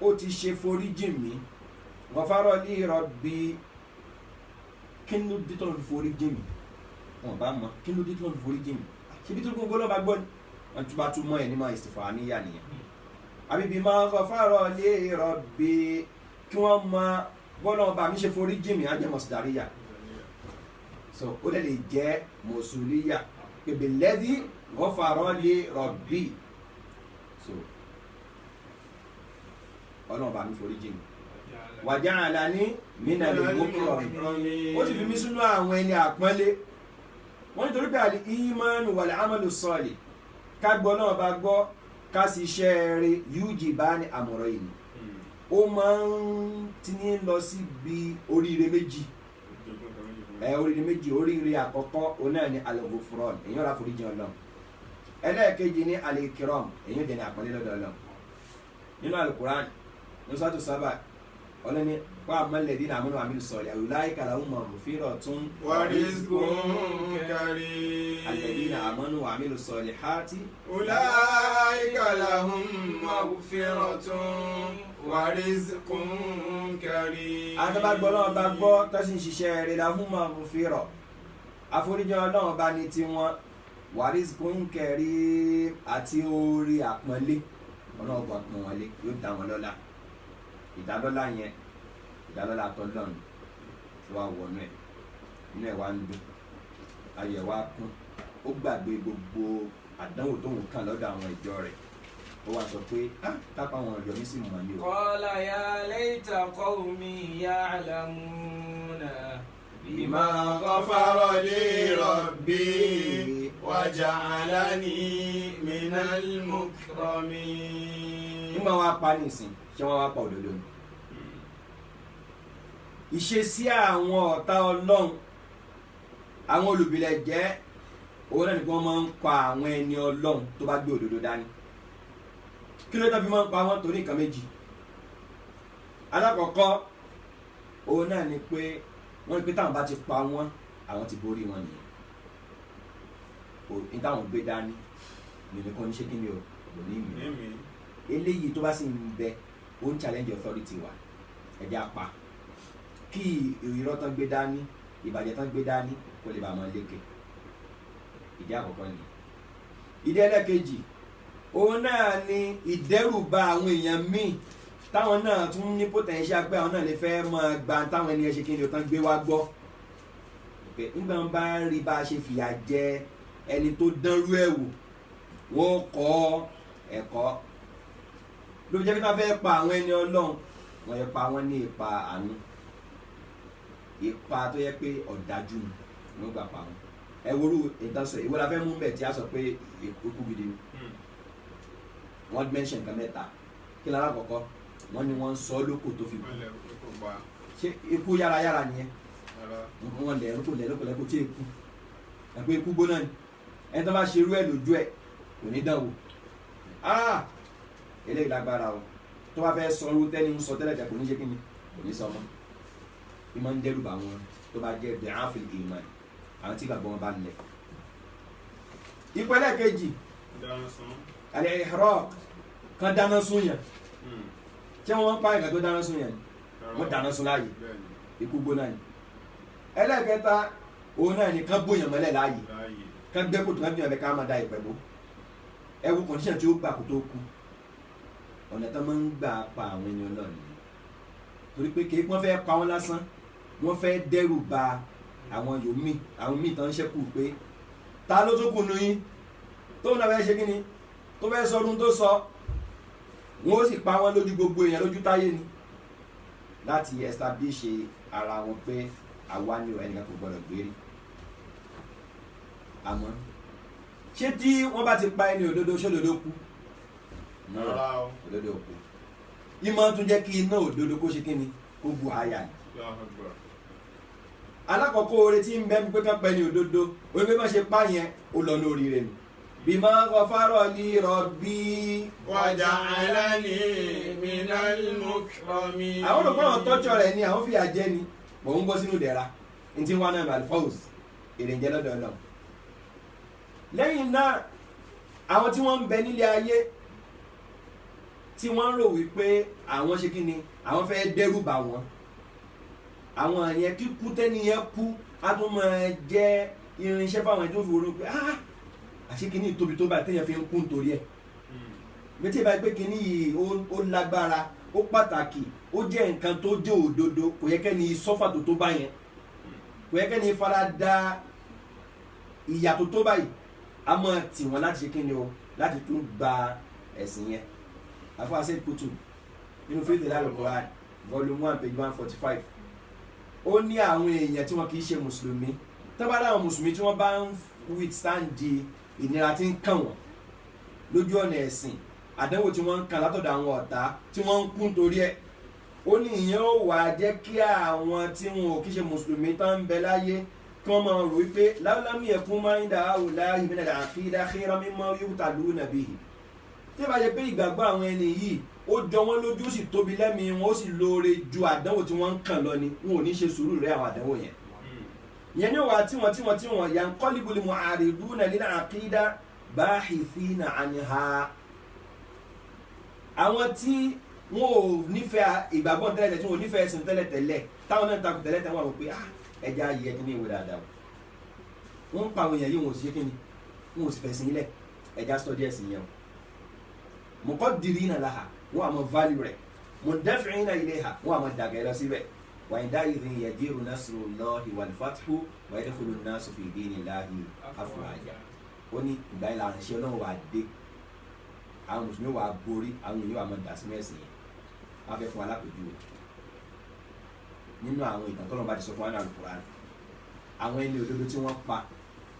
ó ti ṣe foríjì mi ghafara li rabbi kí ló dé tó ń foríjì mi wọn bá mọ kí ló dé tó ń foríjì mi ṣe bí tó gbogbo lọ́ba gbọ́ ni wọn tún bá tún mọ́ ẹ̀ ní máa istifhamiya nìyẹn àbí bima ghafara li rabbi kí wọ́n máa bọ́lá ọba mi ṣe forí jìmì á jẹ́ mọ̀sídàríyà so ó lè jẹ́ mọ̀sùlíyà pèbè lẹ́dí ghafara li rabbi so ọlọ́ọ̀ba mi forí jìmì wa ja'alani minal mukramin ó ti fi mí sínú àwọn ẹni àpọ́nlé wọ́n nítorí pé al-imanu wal-amalu salih ká gbọ́ náà bá gbọ́ ká sì ṣe rere yujibani amrayn ó máa ń ti ní lọ síbi oríire méjì oríire àkọ́kọ́ òun náà ni al-ghufran èyàn rà foríjì Ọlọ́run ẹlẹ́ẹ̀kejì ní al-ikram èyàn dẹ̀ ní àpọ́nlé lọ́dọ̀ Ọlọ́run nínú al-Qur'an ní suratu Saba ọlọ́ni wa ammal ladhina amanu wa amilus salihati ulaika lahum maghfiratun wa rizqun karim alladhina amanu wa amilus salihati ulaika lahum maghfiratun wa rizqun karim. àtàbàgbọ́ náà bá gbọ́ tọ́sí ṣiṣẹ́ rẹ̀ lahum maghfirah àforíjì Ọlọ́run bá ní tiwọn wa rizqun karim àti orí àpọ́nlé Ọlọ́run bá pọ́n wọn lé yóò dá wọn lọ́lá ìdálọ́lá yẹn ìdálọ́lá tọ́lọ́run tí wàá wọnú ẹ̀ inú ẹ̀ wá ń dùn ayọ̀ ẹ̀ wá kún ó gbàgbé gbogbo àdánwò tó ń kàn lọ́dọ̀ àwọn ìjọ rẹ̀ ó wá sọ pé kápá àwọn ọ̀dọ́ mi sì mọ̀ ní o. qala ya layta qawmi ya'lamuna bima ghafara li rabbi wa ja'alani minal mukramin. nígbà wọn apá nìsín ṣé wọ́n wá pa òdodo ni ìṣesí àwọn ọ̀tá Ọlọ́run àwọn olùbílẹ̀ jẹ́ owó náà ni wọ́n máa ń pa àwọn ẹni Ọlọ́run tó bá gbé òdodo dání kí ló tó fi máa ń pa wọ́n torí nǹkan méjì alákọ̀ọ́kọ́ owó náà ni pé wọ́n ní pé táwọn bá ti pa wọ́n àwọn ti borí wọn nìyẹn ní táwọn gbé dání mímí kan ní ṣé kí ni o kò ní mí mímí. eléyìí tó bá sì ń bẹ ó ń challenge authority wa ẹ̀jẹ̀ apá kí irọ́ tán gbé dání ìbàjẹ́ tán gbé dání kó lè bá a máa lékè ìdí àkọ́kọ́ ni ìdí ẹlẹ́kejì òun náà ni ìdẹ́rùbà àwọn èèyàn míì táwọn náà tún ní potential pé àwọn náà lè fẹ́ máa gba táwọn ẹni ẹ ṣe kí ni o tán gbé wá gbọ́ nígbà wọn bá rí bá a ṣe fìyà jẹ ẹni tó dánrú ẹ̀ wò wọ́n kọ́ ẹ̀kọ́ ló fi jẹ́ pé ká fẹ́ pa àwọn ẹni ọlọ́run wọ́n yẹ pa wọ́n ní ipa àánú ipa tó yẹ pé ọ̀dájú ni wọ́n gbà pa wọ́n ẹ worú ìdánsọ ìwọ la fẹ́ mú bẹ̀ tí a sọ pé ikú gidi ni wọ́n mention nǹkan mẹ́ta kí lára kọ̀kọ́ wọ́n ní wọ́n sọ lóko tó fi kú ṣé ikú yára nìyẹn wọ́n lẹ́rú tí ikú ẹ̀pẹ́ ikú gbóná ni ẹni tó bá ṣe irú ẹ̀ lójú ẹ̀ kò ní dánwò eléyìí lágbára o tó bá fẹ́ sọ irú tẹ́ni ń sọ tẹ́lẹ̀ tẹ́ kò ní ṣe kí ni kò ní sọ mọ́ bí máa ń dẹ́rù bá wọn tó bá jẹ́ bẹ́ẹ̀ á fi ìmọ̀ ẹ̀ àwọn tí gbàgbọ́ wọn bá lẹ̀. ìpínlẹ̀ kejì àlẹ́ ìhrọ́ kan dáná sun yẹn ṣé wọ́n pa ìgbà tó dáná sun yẹn wọ́n dáná sun láàyè ikú gbóná ni. ẹlẹ́kẹta òun náà ni kán bóyàn mọ́lẹ̀ láàyè kán gbẹ́ kòtò kán bí ọ̀bẹ ká máa da ìpẹ́ bó ẹ̀wù kọ̀ndíṣàn tí ó gbà kó tó kú ọ̀nà tó máa ń gbà pa àwọn ènìyàn náà nìyẹn torí pé kí wọ́n fẹ́ pa wọ́n lásán wọ́n fẹ́ dẹ́rù ba àwọn yòómì àwọn míì tán ṣẹ́kù pé ta ló tó kù nù yín tóun náà fẹ́ ṣe kí ni tó fẹ́ sọ ọdún tó sọ wọn ó sì pa wọ́n lójú gbogbo èèyàn lójú táyé ni láti establish ara wọn pé àwa ni ẹnìkan kò gbọdọ̀ gbérí àmọ́ ṣé tí wọ́n bá ti pa ẹni òdodo ṣé òdodo kú òdodo kú ìmọ̀ tún jẹ́ kí iná òdodo kó ṣe kí ni kó bu àyà ni alákọ̀ọ́kọ́ oore tí ń bẹ́ pé ká pẹ́ ní òdodo orí pé má ṣe pá yẹn ó lọ lórí rẹ̀ nù bima ghafara li rabbi waja'alani minal mukramin. àwọn olùkọ́ àwọn tọ́jọ́ rẹ̀ ni àwọn fìyà jẹ ni mò ń bọ́ sínú ìdẹ̀ra ní tí wọ́n náà bá fọ́ọ̀s èrè ń jẹ́ lọ́dọ̀ náà lẹ́yìn náà àwọn tí wọ́n ń bẹ nílé ayé tí wọ́n ń rò wípé àwọn ṣe kí ni àwọn fẹ́ dẹ́rù bà wọ́n àwọn yẹn kíkú tẹ́ni yẹn kú á tún máa jẹ́ irinṣẹ́ fáwọn ẹni tó fi wọ́n pé àṣé kìíní tóbi tó báyìí téèyàn fi ń kú nítorí ẹ̀ méjì báyìí pé kìíní yìí ó lágbára ó pàtàkì ó jẹ́ nǹkan tó jẹ́ òdodo kò yẹ kẹ́ni sọ́fà tó tó báyẹn kò yẹ kẹ́ni fara da ìyà tó tó báyìí a máa tì wọ́n láti ṣe kìíní o láti tún gba ẹ̀sìn yẹn àfọwọ́sẹ́ kùtù nínú Faith al-Quran volume 1 page 145 ó ní àwọn èèyàn tí wọn kì í ṣe mùsùlùmí tó bá dáwọn mùsùlùmí tí wọn bá ń withstand di ìnira tí ń kàn wọn lójú ọ̀nà ẹ̀sìn àdánwò tí wọ́n ń kàn látọ̀dọ̀ àwọn ọ̀tá tí wọ́n ń kún torí ẹ̀ ó ní ìyẹn ó wà jẹ́ kí àwọn tí wọn ò kì í ṣe mùsùlùmí tó ń bẹ láyé kí wọ́n máa rò wípé láwùlámì ẹ̀kún máa ń da àwòlá ìbílẹ̀ àkídá xíra mímọ́ yóò tà lóun nàbí yìí tí ìbá jẹ́ pé ìgbàgbọ́ àwọn ẹni yìí ó jọ wọ́n lójú ó sì tóbi lẹ́mìí wọn ó sì lóore ju àdánwò tí wọ́n ń kàn lọ ni wọn ò ní ṣe sùúrù rẹ̀ àwọn àdánwò yẹn yẹn ní wàá tí wọ́n yà ń kọ́líbùlì mọ́ àrídúnà nínú àkídá báhìfínà àníhà àwọn tí wọn ò nífẹ̀ẹ́ ìgbàgbọ́ tẹ́lẹ̀ tí wọn ò nífẹ̀ẹ́ ẹ̀sìn tẹ́lẹ̀ táwọn náà takò tẹ́lẹ̀ wọ́n rò pé ẹja yẹ kí ní ìwé dáadáa wọ́n ń pa àwọn èèyàn yìí wọn ò sí kí ni wọn ò sì fẹ̀sìn ilẹ̀ ẹja study ẹ̀sìn yẹn o muqaddirina laha wọn àmọ́ value rẹ̀ mudafi'ina ilayha wọn àmọ́ dàgẹ́ lọ síbẹ̀ وعندئذ يجيء نصر الله والفتح ويدخل الناس في دين الله أفواجا ó ní ìgbà yẹn làwọn ìṣe ọlọ́run wà dé àwọn mùsùlùmí wà borí àwọn èèyàn wà mọ̀ dà sí mẹ́sìn yẹn wọ́n fẹ́ fún wa lápèjúwe nínú àwọn ìtàn tọ́lọ́ bá ti sọ fún wa ní Al-Qur'an àwọn ẹni òdodo tí wọ́n pa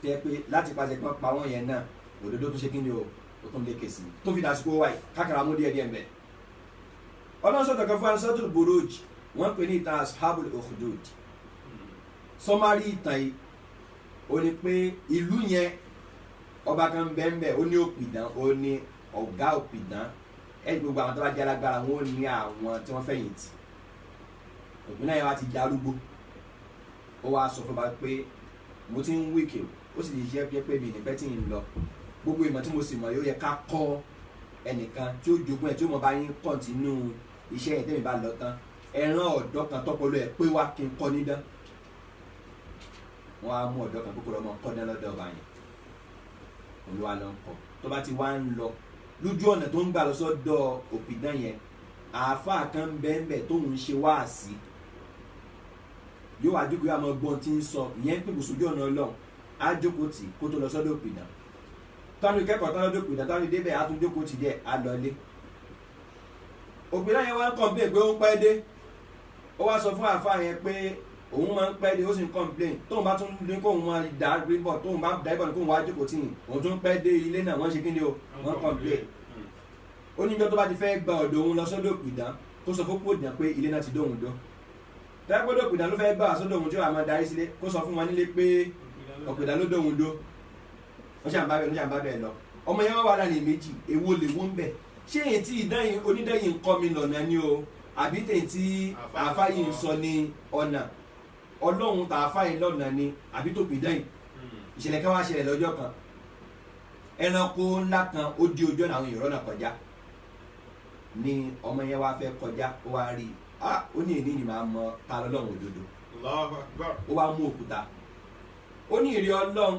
tẹ́ pé láti pàṣẹ pé wọ́n pa wọ́n yẹn náà òdodo tó ṣe kí ni o ó tún lé kèsì tó fi dàsìkò wáyé kákàrà mú díẹ̀ mbẹ́ ọlọ́run sọ̀tọ̀ kan fún wa Suratul Buruj wọ́n pè ní ìtàn Ashabul Ukhdud sọmárì ìtàn yìí ó ní pé ìlú yẹn ọba kan bẹ́ẹ̀ ó ní òpìdán ó ní ọ̀gá òpìdán ẹ̀ gbogbo àwọn tó bá jẹ́ alágbára wọn ó ní àwọn tí wọ́n fẹ̀yìntì òpin náà yẹn wá ti darúgbó ó wá sọ fún wa pé mo ti ń wíkì ó sì lè jẹ́ pé mi níbẹ̀ tí ń lọ gbogbo ìmọ̀ tí mo sì mọ̀ yóò yẹ ká kọ́ ẹnìkan tí ó jogún ẹ̀ tí ó mọ̀ bá yín kọ́ntínú iṣẹ́ yẹn tẹ́mi bá lọ tán ẹran ọ̀dọ́ kan tọ́pọ̀lọ́ ẹ̀ pé wá kí n kọ́ nídán wọ́n á mú ọ̀dọ́ kan kókòrò ọmọ kọ́ dán lọ́dọ̀ ọba yẹn olúwa ló ń kọ́ tó bá ti wá ń lọ lójú ọ̀nà tó ń gbà lọ sọ́dọ̀ òpìdán yẹn àáfàá kan bẹ́ẹ̀ tó ń ṣe wáàsí yóò wá jókòó àmọ́ gbọ́n tí ń sọ ìyẹn ń pè kò sójú ọ̀nà ọlọ́run á jókòó tì kó tó lọ sọ́dọ̀ òpìdán tọ́nu ìkẹ́kọ̀ọ́ tọ́nu òpìdán tọ́nu débẹ̀ á tún jókòó tì díẹ̀ á lọlé òpìdán yẹn wá ń kọ̀m̀plé pé ó ń pẹ́ dé ó wá sọ fún àáfàá yẹn pé òun máa ń pẹ́ dé ó sì ń complain tóun bá tún ní kóun máa dá green ball tóun bá dá ìbọn ní kóun wá jókòó tì yìn òun tún pẹ́ dé ilé náà wọ́n ṣe kí ni o wọ́n complain ó níjọ́ tó bá ti fẹ́ gba ọ̀dọ̀ òun lọ sọ́dọ̀ òpìdán kó sọ fún òpìdán pé ilé náà ti dóhun dó tẹ́gbọ́dọ̀ òpìdán ló fẹ́ gbà wá sọ́dọ̀ òun tí ó wà máa darí sílé kó sọ fún wọn nílé pé òpìdán ló dóhun dó wọ́n ṣàǹbá bẹ́ẹ̀ lọ ọmọ yẹn wá wà láàrin méjì èwo lè wó ń bẹ̀ ṣé èyí tí onídẹ́yìn ń kọ́ mi lọ́nà ni o àbí tèyí tí àáfàá ń sọ ní ọ̀nà ọlọ́run tà àáfàá lọ́nà ni àbí tó pìdán ìṣẹ̀lẹ̀ kan wá ṣẹlẹ̀ lọ́jọ́ kan ẹranko ńlá kan ó di ojú ọ̀nà àwọn èèyàn rọ́nà kọjá ni ọmọ yẹn wá fẹ́ kọjá ó wá rí ó ní èní ni màá mọ ta lọ́lọ́run òdodo ó wá mú òkúta ó ní ìrì ọlọ́run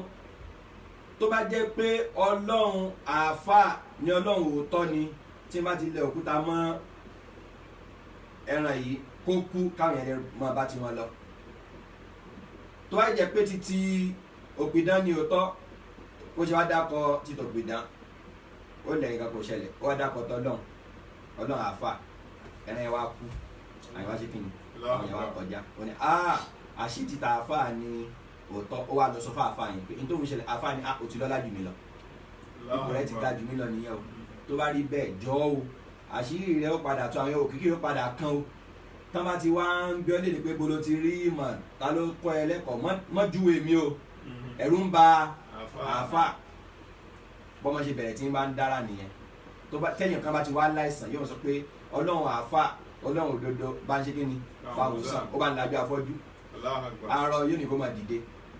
tó bá jẹ́ pé ọlọ́run àáfàá ni ọlọ́run òótọ́ ni tí n bá ti lẹ òkúta mọ́ ẹran yìí kó kú káwọn yẹn mọ bá ti wọn lọ tó bá jẹ́ pé títí òpìdán ni òótọ́ kó ṣe wá dákọ̀ títí òpìdán ó lẹ́yìn kan kò ṣẹlẹ̀ ó wá dákọ̀ tọ́lọ́run ọlọ́run àáfàá ẹran yẹn wá kú àyè wá ṣe kí ni àwọn yẹn wá kọjá ó ní àṣìtì tá àáfàá ni òótọ́ ó wá lọ sọ fún àáfàá yẹn pé nítorí òun ṣẹlẹ̀ àáfàá ni ó ti lọ́lá jù mí lọ ipò rẹ̀ ti ga jù mí lọ nìyẹn o tó bá rí bẹ́ẹ̀ jọ́ o àṣírí rẹ̀ ó padà tó àwọn òkìkí ó padà kán o tán bá ti wá ń bí ọ́ lè ní pé bolo ti rí ìmọ̀ ta ló kọ́ ẹ lẹ́kọ̀ọ́ mọ́jú èmi o ẹ̀rù ń ba àáfàá bọ́mọ ṣe bẹ̀rẹ̀ tí ń bá ń dára nìyẹn tẹ́yìn kan bá ti wá láìsàn yóò sọ pé ọlọ́run àáfàá ọlọ́run òdodo bá ń ṣe kí ni fàwùsàn ó bá ń lajú afọ́jú àárọ̀ yóò ní kó máa dìde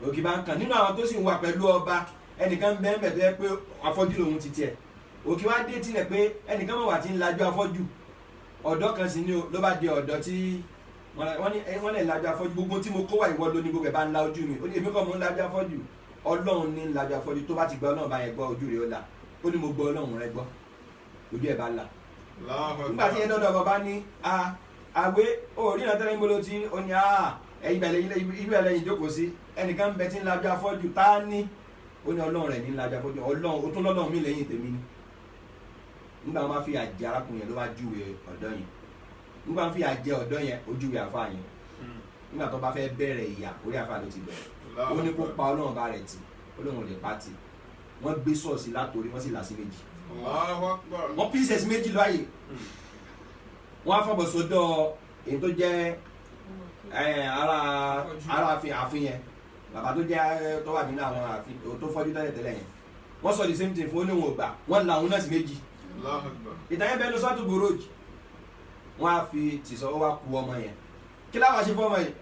òkè bá ń kàn nínú àwọn tó sì ń wà pẹ̀lú ọba ẹnìkan ń bẹ́ẹ̀ bẹ́ẹ̀ tó yẹ pé afọ́jú lòun ti tiẹ̀ òkè wá dé tilẹ̀ pé ẹnìkan mọ̀ wà tí ń lajú afọ́jú ọ̀dọ́ kan sì ni o ló bá di ọ̀dọ́ tí wọ́n lè lajú afọ́jú gbogbo tí mo kó wà ìwọ lóní gbogbo ẹ̀ bá ń la ojú mi ó ní èmi kọ́ mo ń lajú afọ́jú ọlọ́run ní ń lajú afọ́jú tó bá ti gbọ́ ọlọ́run bá yẹn gbọ́ ojú rẹ̀ ó là ó ní mo gbọ́ ọlọ́run rẹ gbọ́ ojú ẹ̀ bá là nígbà tí ẹ dọ́dọ̀ bàbá ní àwé orí ìrántí ẹni gbọ́dọ̀ tí ó ní irú ẹlẹ́yìn jókòó sí ẹnìkan bẹ tí ń lajú afọ́jú tá a ní ó ní ọlọ́run rẹ̀ ní ń lajú afọ́jú ọlọ́run ó tún lọ́lọ́run mi lẹ́yìn tèmi ni nígbà wọn bá fi àjẹ arákùnrin yẹn ló bá júwe ọ̀dọ́ yẹn nígbà wọn fi àjẹ ọ̀dọ́ yẹn ó júwe àfáà yẹn nígbà tó bá fẹ́ bẹ̀rẹ̀ ìyà orí àfáà ló ti bẹ̀rẹ̀ ó ní kó pa ọlọ́run bá rẹ̀ tì ọlọ́run lè pa tì wọ́n gbé sọ́ọ̀sì látòrí wọ́n sì là sí méjì wọ́n pieces méjì láàyè wọ́n á fọ̀bọ̀ sódọ̀ èyí tó jẹ́ ara àfin yẹn bàbá tó jẹ́ tó wà nínú àwọn àfin tó fọ́jú tẹ́lẹ̀ yẹn wọ́n sọ the same thing fún oníwọ̀n ògbà wọ́n la òun náà sí méjì ìtàyẹ̀ bẹ́ẹ̀ ló sọ́tù bòròjì wọ́n á fi tìsọ́ ó wá ku ọmọ yẹn kí láwọn ṣe fún ọmọ yẹn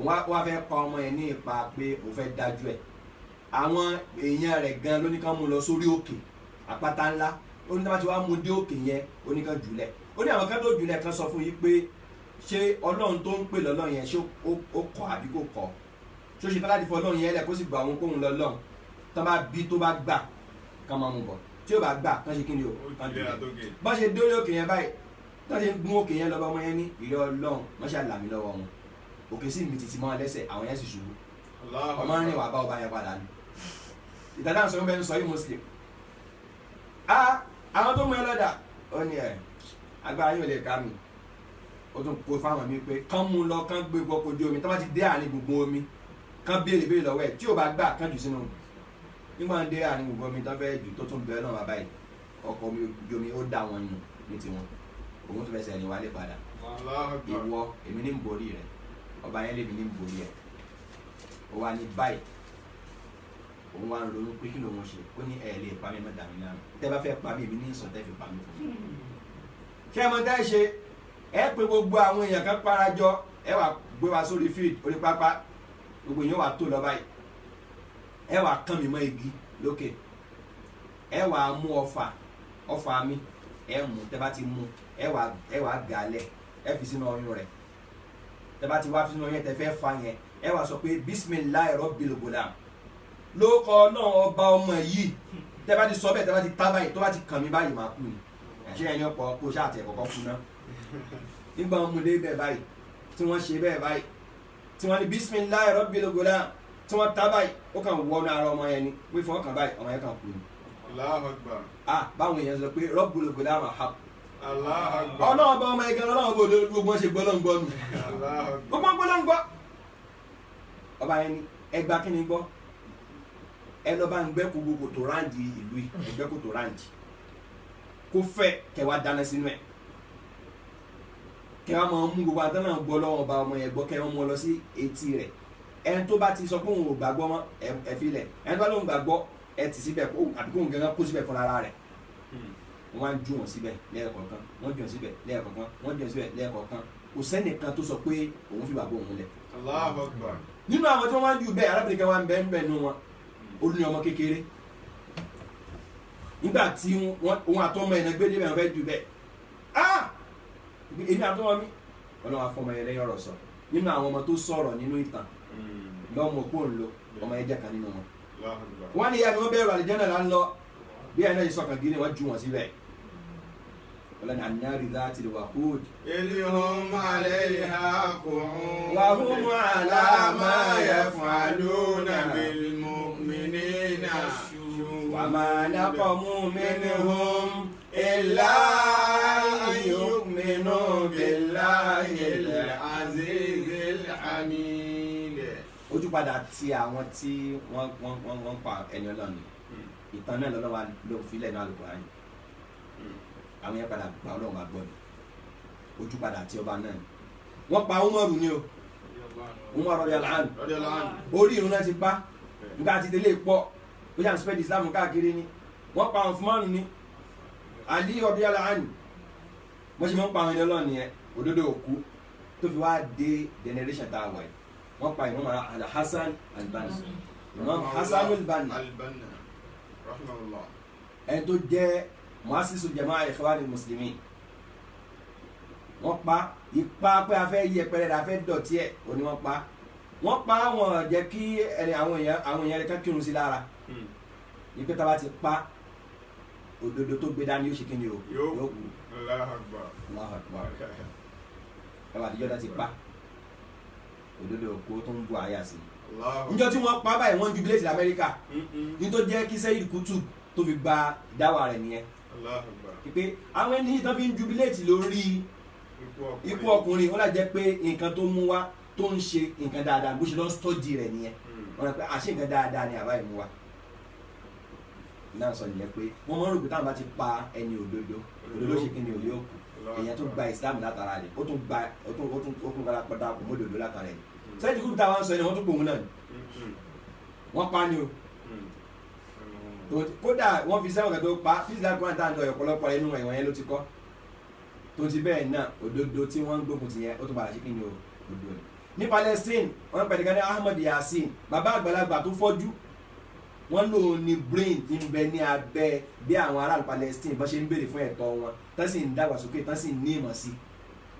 wọ́n á fẹ́ pa ọmọ yẹn ní ipa pé òun fẹ́ dájú ẹ̀ àwọn èèyàn rẹ̀ gan ló ní kán mú lọ sórí òkè àpáta ńlá ó ní tábà tí wàá mú dé òkè yẹn ó ní kán jùlẹ̀ ó ní àwọn kan tó jùlẹ̀ kan sọ fún yín pé ṣé ọlọ́run tó ń pè lọ́lọ́run yẹn ṣé ó kọ̀ àbí kò kọ̀ ṣó ṣe tọ́lá ti fọ ọlọ́run yẹn lẹ̀ kó sì gbà òun kóhun lọ́lọ́run tó bá bí tó bá gbà kán máa mú bọ̀ tí ó bá gbà kán ṣe kí ni o kán jùlẹ̀ bá ṣe dórí òkè yẹn báyìí tó ṣe ń gún òkè yẹn lọ́ba ọmọ yẹn ní ìrẹ́ ọlọ́run wọ́n ṣe àlàmì lọ́wọ́ wọn òkè sì mi títí mọ́ lẹ́sẹ̀ àwọn yẹn sì ṣubú ọmọ rìn wà bá ọba yẹn padà ní ìtàdá sọ bẹ́ẹ̀ ń sọ yìí muslim àwọn tó mú ẹ lọ́dà ó ní ẹ̀ agbára yóò lè ká mi ó tún kó fáwọn mi pé kán mú lọ kán gbé gbọ́kọ̀ ojú omi tó bá ti dé àárín gbogbo omi kán béèrè lọ́wọ́ ẹ̀ tí ò bá gbà kán jù sínú nígbà dé àárín gbogbo omi tó fẹ́ jù tó tún bẹ́ẹ̀ náà bàbá yìí ọkọ̀ ojú omi ó dá wọn nù ní tiwọn òun tó fẹsẹ̀ ní wálé padà ìwọ èmi ní ń borí rẹ ọba yẹn lèmi ní ń borí ẹ ó wá ní báyìí òun wá ń ronú pé kí lòun ṣe ó ní ẹ lè pa mí mẹ́ta mi náà tẹ́ bá fẹ́ pa mí èmi ní ìsàn tẹ́ fi pa mí fún mi. ṣé ẹ mọ tẹ́ ṣe ẹ pé gbogbo àwọn èèyàn kan parajọ ẹ wà gbé wa sórí field orí pápá gbogbo èèyàn wà tó lọ báyìí ẹ wà kàn mí mọ́ igi lókè ẹ wà á mú ọfà mi ẹ mú tẹ́ bá ti mú ẹ wà á gàlẹ̀ ẹ fi sínú ọyún rẹ̀ tẹ́ bá ti wá sínú ọyún tẹ́ fẹ́ fa yẹn ẹ wà sọ pé bisimilayi rabbil gulam lóko náà ọba ọmọ yìí tẹ́ bá ti sọ bẹ́ẹ̀ tẹ́ bá ti tá báyìí tó bá ti kàn mí báyìí máa kú ni ẹ̀ṣẹ́ ẹni ọ̀pọ̀ kó ṣáà tẹ̀ kọ́kọ́ kú náà nígbà wọn mú lé bẹ́ẹ̀ báyìí tí wọ́n ṣe bẹ́ẹ̀ báyìí tí wọ́n ní bisimilayi rabbil gulam tí wọ́n tá báyìí ó kàn wọnú ara ọmọ yẹn ni wí fún ọkàn báyìí ọmọ yẹn kàn kú ni. Allahu Akbar. Báwọn èèyàn sọ pé rabbil gulam haq. Allahu Akbar. ọlọ́wọ́ bá ọmọ yẹn gan ọlọ́wọ́ bó gbogbo wọn ṣe gbọ́lọ́ngbọ́ nù. Allahu Akbar. gbogbo gbọ́lọ́ngbọ́. ọba yẹn ni ẹgbà kí ni gbọ́ ẹ lọ bá ń gbẹ́ kó gbogbo tó ráǹdì ìlú yìí ẹgbẹ́ kó tó ráǹdì kó fẹ́ kẹwàá dáná sínú ẹ̀ kẹwàá máa mú gbogbo àtọ́ náà gbọ́ lọ́wọ́ ọba ọmọ yẹn gbọ́ kẹwàá mú ọ lọ sí etí rẹ̀ ẹni tó bá ti sọ pé òun ò gbàgbọ́ mọ́ ẹ filẹ̀ ẹni tó bá lóun gbàgbọ́ ẹ tì síbẹ̀ àbí kóun gángan kó síbẹ̀ fúnra rẹ̀ wọ́n á ju wọn síbẹ̀ lẹ́ẹ̀kọ̀ọ̀kan wọ́n ju wọn síbẹ̀ lẹ́ẹ̀kọ̀ọ̀kan wọ́n ju wọn síbẹ̀ lẹ́ẹ̀kọ̀ọ̀kan kò sẹ́nìkan tó sọ pé òun fi bàbá òun lẹ̀. Allahu Akbar. nínú àwọn tí wọ́n máa ń ju bẹ́ẹ̀ arábìnrin kan wá ń bẹ́ẹ̀ nù wọn ó ní ọmọ kékeré nígbà tí òun àtọmọ ẹ̀ náà gbé débẹ̀ wọn fẹ́ ju bẹ́ẹ̀ èmi àtọmọ mi ọlọ́run afọmọ yẹn lẹ́yìn ọ̀rọ̀ sọ nínú àwọn ọmọ tó sọ̀rọ̀ nínú ìtàn lọ́mọ òpó ńlọ ọmọ yẹn jẹ́ kan nínú wọn. wọ́n ní ìyá mi wọ́n bẹ̀rù àlìjẹ́nà là ń lọ bí ẹ̀ náà yìí sọ̀kan gírí wọ́n ju wọn síbẹ̀ ọlọ́ni ànáàrí láti lè wà kúùd. Idhum alayha qu'ud. wa hum ala ma yaf'aluna bil mu'minina shuhud. wa ma naqamu minhum illa an yu'minu billahil azizil hamid. ojú padà ti àwọn tí wọ́n pa ẹni ọlọ́ni ìtàn náà lọ́wọ́ ló filẹ̀ náà Al-Qur'an àwọn yẹn padà gba ọlọ́run máa gbọ́ ni ojú padà tí ọba náà wọ́n pa Umaru ni o Umaru radiyallahu anhu orí irun náà ti pa nígbà tí tẹ́lẹ̀ pọ̀ ó yà ń spread Islam káàkiri ni wọ́n pa Uthman ni Ali radiyallahu anhu wọ́n ṣe máa ń pa àwọn ẹni ọlọ́run yẹn òdodo òkú tó fi wá dé generation tá a wà yìí wọ́n pa Imam Hasan al-Banna Imam Hasan al-Banna rahimahullah ẹni tó jẹ́ muasisu jama'a ikhwanil muslimin wọ́n pa ipa pé a fẹ́ yẹpẹrẹ a fẹ́ dọ̀tí ẹ̀ òní wọ́n pa wọn jẹ́ kí àwọn èèyàn kan kírun sí lára ipe tá a bá ti pa òdodo tó gbé dání yóò ṣe kí ni o yóò kú. Allahu Akbar. Allahu Akbar ẹ wà àdìjọ́ náà ti pa òdodo òkú tó ń bu àyà sí i níjọ́ tí wọ́n pa báyìí wọ́n jubilate ní Amẹ́ríkà ní tó jẹ́ kí Sayyid Qutb tó fi gba dáwà rẹ̀ nìyẹn pé àwọn ẹni tó fi ń jubilate lórí ikú ọkùnrin wọ́n là jẹ́ pé nǹkan tó mú wá tó ń ṣe nǹkan dáadáa bó ṣe lọ stọ́dì rẹ̀ nìyẹn wọ́n rẹ̀ pé àṣẹ nǹkan dáadáa ni àbá ìmú wa náà sọ nìyẹn pé wọ́n mọ̀ rò pé táwọn bá ti pa ẹni òdodo ṣe kí ni òye òkú èèyàn tó gba Islam látara rẹ̀ ó tún gbára pọ̀dà kò mọ́dòdó látara rẹ̀ Sayyid Qutb táwọn sọ ẹni wọ́n tún gbòun náà ni wọ́n pa ni o kódà wọ́n fi sẹ́wọ̀n kan tó pa fíìsì kan tá à ń lọ ọ̀pọ̀lọpọ̀ inú ẹ̀wọ̀n yẹn ló ti kọ́ tó ti bẹ́ẹ̀ náà òdodo tí wọ́n ń gbógun ti yẹn ó tún padà sí kí ni òdodo ni. ní Palestine wọ́n pẹ̀lú kan ní Ahmed Yassin bàbá àgbàlagbà tó fọ́jú wọ́n lò ní brain tí ń bẹ ní abẹ́ bí àwọn aráàlú Palestine bọ́n ṣe ń béèrè fún ẹ̀tọ́ wọn tán sì ń dàgbàsókè tán sì ń ní ìmọ̀ sí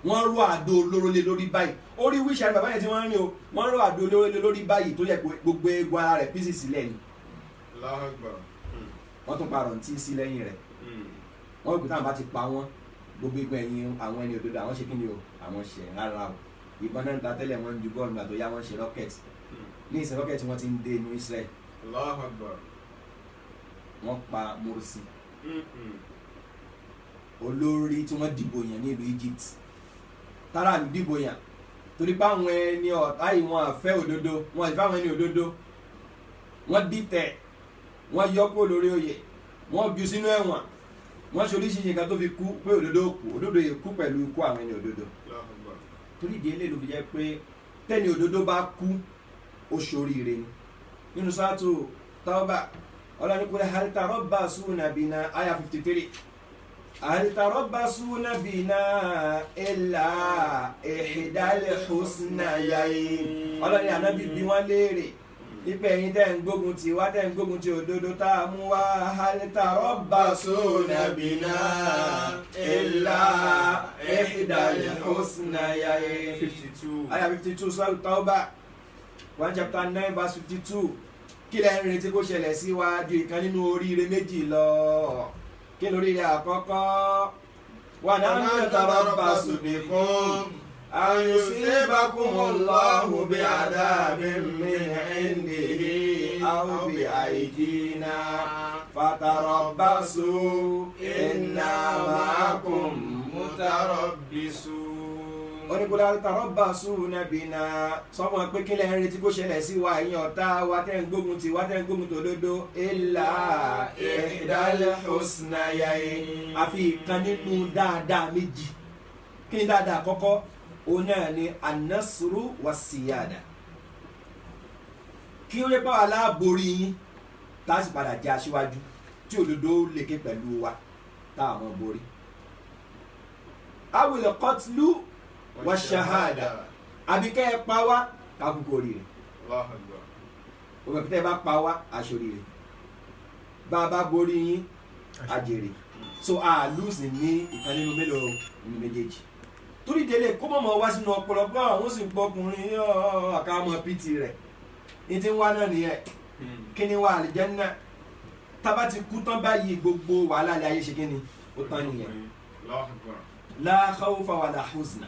wọ́n rọ àdó olóró lé lórí báyìí orí wíṣà bàbá yẹn tí wọ́n ń rìn o wọ́n rọ àdó olóró lé lórí báyìí tó yẹ gbogbo eegun ara rẹ̀ písì sílẹ̀ ni wọ́n tún parọ̀ tí sí lẹ́yìn rẹ̀ wọ́n rò pé táwọn bá ti pa wọ́n gbogbo egun ẹ̀yìn àwọn ẹni òdodo àwọn ṣe kí ni o àwọn ṣe rárá o ìbọn náà ń ta tẹ́lẹ̀ wọ́n ń ju bọ́ọ̀lù àti òyà wọ́n ṣe rocket ní ìsìn rocket wọ́n ti ń dé inú Israel wọ́n pa Morsi olórí tí wọ́n dìbò yàn ní ìlú Egypt tára ní dìbò yàn torí pé àwọn ẹni ọ̀tá yìí wọ́n àfẹ́ òdodo wọ́n àti fáwọn ẹni òdodo wọ́n dìtẹ̀ wọ́n yọ kó lórí oyè wọ́n bí sínú ẹ̀wọ̀n wọ́n ṣe oríṣiríṣi nǹkan tó fi kú pé òdodo yìí kú pẹ̀lú ikú àwọn ẹni òdodo torí ìdí eléyìí ló fi jẹ́ pé tẹ́ni òdodo bá kú ó ṣoríire ni nínú Suratu Tawbah ọlọ́ni kúrẹ́ hal tarabbasuna bina aya 53 hal tarabbasuna bina illa ihdal husnayayn ọlọ́ni ànábì bí wọ́n léèrè ìpè yín tẹ́ ń gbógun ti wá tẹ́ ń gbógun ti òdodo tá a mú wá hálítà rọ́bà basuna bina illa ihdal husnayayn. 52. Aya 52 Surah Tawbah 1 chapter 9 verse 52. Kí lẹ́ ń retí kó ṣẹlẹ̀ sí wa ju ìkan nínú oríire méjì lọ. Kí lóríire àkọ́kọ́? Wa nahnu natarabbasu bikum an yusibakumullahu bi'adabin min 'indihi aw bi'aydina fatarabbasu inna ma'akum mutarabbisun. Onígbòlá tarabasuna bina sọmọ pé kí lẹ́ ń retí kó ṣẹlẹ̀ sí wa ìyẹn ọ̀tá wa tẹ́ ń gbógun ti wa tẹ́ ń gbógun tòdodo illa ihdal husnayayn àfi ìkan nínú dáadáa méjì. Kí ni dáadáa àkọ́kọ́? Òun náà ni an-nasru was-siyada. Kí ó yẹ pé aláàborí yín tá a sì padà jẹ́ aṣíwájú tí òdodo lékè pẹ̀lú wa tá a mọ̀ borí. Awil qatlu wa shahada àbí kẹ́ ẹ pa wá kákúkú oríire. Allahu Akbar. Òbẹ̀ pé tẹ́ ẹ bá pa wá aṣoríire bá a bá borí yín àjèrè. So a lùsì ní ìkan nínú mélòó nínú méjèèjì. Torí délé kó mọ̀mọ́ wá sínú ọ̀pọ̀lọpọ̀ àwọn sì ń pọkùnrin àkàmọ́ pt rẹ̀ ní ti ń wá náà nìyẹn. Kí ni wà àlìjánnà tábà ti kú tán báyìí gbogbo wàhálà ilé ayé ṣe kí ni ó tán nìyẹn. Allahu Akbar. La khawfa wala huzna.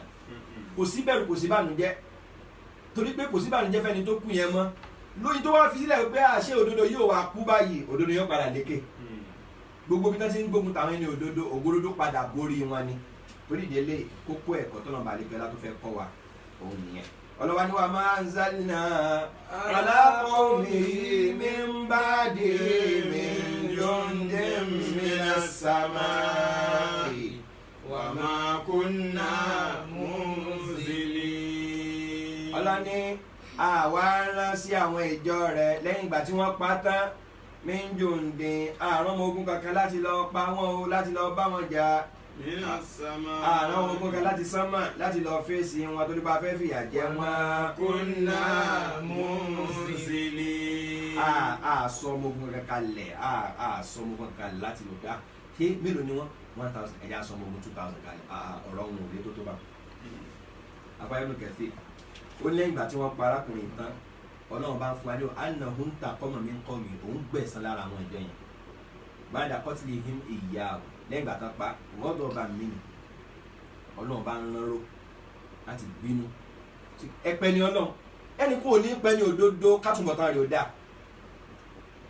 Kò sí bẹ̀rù kò sí bànújẹ́ torí pé kò sí bànújẹ́ fẹ́ni tó kú yẹn mọ́ lóyún tó wá fi sílẹ̀ pé àṣẹ òdodo yóò wá kú báyìí òdodo yóò padà lékè gbogbo bí wọ́n ti ń gbógun tàwọn ẹni òdodo ògbólódó padà borí wọn ni torí ìdílé kókó ẹ̀kọ́ tó náà balẹ̀ pẹ́lá tó fẹ́ kọ́ wa òun nìyẹn ọlọ́wà ni wà ma anzalna ala qawmihi min ba'dihi min jundin minas samai wa ma kunna munzilin. Ọlọ́ni àwa rán sí àwọn ìjọ rẹ̀ lẹ́yìn ìgbà tí wọ́n pa tán min jundin àrùn ọmọ ogun kankan láti lọ pa wọ́n o láti lọ bá wọn jà minas samai. àrùn ọmọ ogun kankan láti sánmà láti lọ fèsì wọn torí bá fẹ́ fìyà jẹ wọn. kunna munzilin. àsọ ọmọ ogun kankan lẹ̀ àsọ ọmọ ogun kankan láti lọ gbà ṣé mélòó ni wọ́n 1000 ẹ̀yà sọ ọmọ ogun 2000 kalẹ̀ ọ̀rọ̀ ohun òde tó bá àbáyọ̀nù kẹfì ó lẹ́yìn ìgbà tí wọ́n pa arákùnrin tán ọlọ́run bá ń fún wa ní annahu intaqama min qawmi òun gbẹ̀san lára àwọn ìjọ yẹn ba'da qatlihim iyyahu lẹ́yìn ìgbà tán pa ghadaban minhu ọlọ́run bá ń ránró láti bínú ẹpẹ́ ni ọlọ́run ẹni kò ní pẹ́ ní òdodo kátùmọ̀tán rẹ̀ ó dà